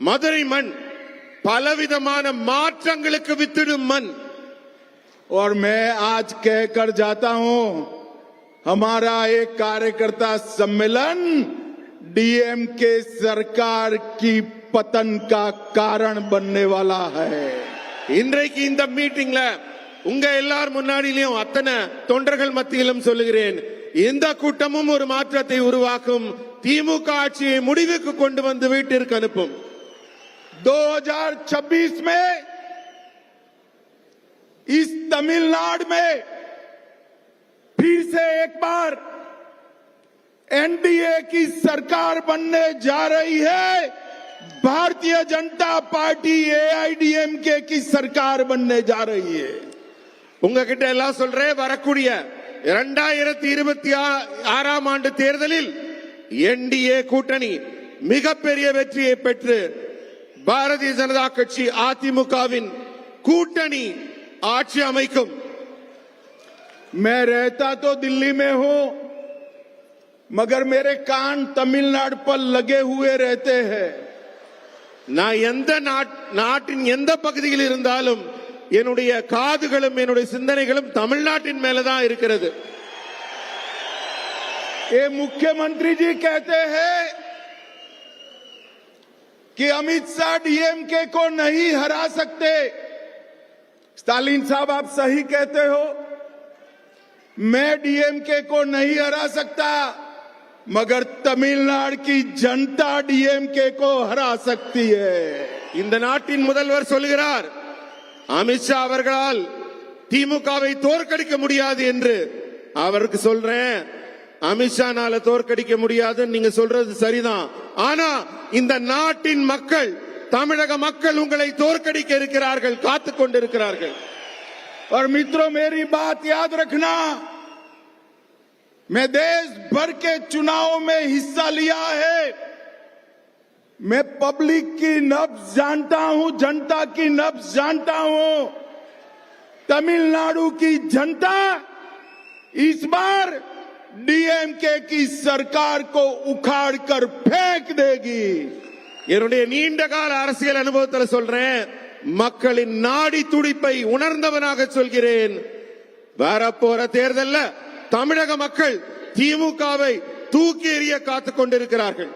மதுரை மண் பலவிதமான மாற்றங்களுக்கு வித்திடும் மண். और मैं आज कहकर जाता हूं, हमारा एक कार्यकर्ता सम्मेलन डीएमके सरकार की पतन का कारण बनने वाला है. இன்றைக்கு இந்த மீட்டிங்ல உங்க எல்லார் முன்னாடியிலும் அத்தனை தொண்டர்கள் மத்தியிலும் சொல்லுகிறேன், இந்த கூட்டமும் ஒரு மாற்றத்தை உருவாக்கும், திமுக ஆட்சியை முடிவுக்கு கொண்டு வந்து வீட்டிற்கு அனுப்பும். 2026 में इस तमिलनाडु में फिर से एक बार एनडीए की सरकार बनने जा रही है. भारतीय जनता पार्टी एआईडीएमके की सरकार बनने जा रही है. உங்ககிட்ட எல்லாம் சொல்றேன், வரக்கூடிய 2026 ஆண்டு தேர்தலில் என்டிஏ கூட்டணி மிகப்பெரிய வெற்றியை பெற்று பாரதிய ஜனதா கட்சி அதிமுகவின் கூட்டணி ஆட்சி அமைக்கும். मैं रहता तो दिल्ली में हूं, मगर मेरे कान तमिलनाडु पर लगे हुए रहते हैं. நான் எந்த நாட்டின் எந்த பகுதியில் இருந்தாலும் என்னுடைய காதுகளும் என்னுடைய சிந்தனைகளும் தமிழ்நாட்டின் மேலதான் இருக்கிறது. ये मुख्यमंत्री जी कहते हैं कि अमित शाह डीएमके को नहीं हरा सकते. स्टालिन साहब, आप सही कहते हो, मैं डीएमके को नहीं हरा सकता, मगर तमिलनाडु की जनता डीएमके को हरा सकती है. இந்த நாட்டின் முதல்வர் சொல்கிறார், அமித்ஷா அவர்களால் திமுகவை தோற்கடிக்க முடியாது என்று. அவருக்கு சொல்றேன், அமித்ஷானால தோற்கடிக்க முடியாது, நீங்க சொல்றது சரிதான். ஆனா இந்த நாட்டின் மக்கள், தமிழக மக்கள் உங்களை தோற்கடிக்க இருக்கிறார்கள், காத்துக் கொண்டிருக்கிறார்கள். और मित्रों, मेरी बात याद रखना, मैं देश भर के चुनाव में हिस्सा लिया है. मैं पब्लिक की नब्ज जानता हूं, जनता की नब्ज जानता हूं. तमिलनाडु की जनता इस बार डीएमके की सरकार को उखाड़ कर फेंक देगी. என்னுடைய நீண்ட கால அரசியல் அனுபவத்தில் சொல்றேன், மக்களின் நாடி துடிப்பை உணர்ந்தவனாக சொல்கிறேன். வரப்போற தேர்தல்ல தமிழக மக்கள் திமுகவை தூக்கி எறிய காத்துக் கொண்டிருக்கிறார்கள்.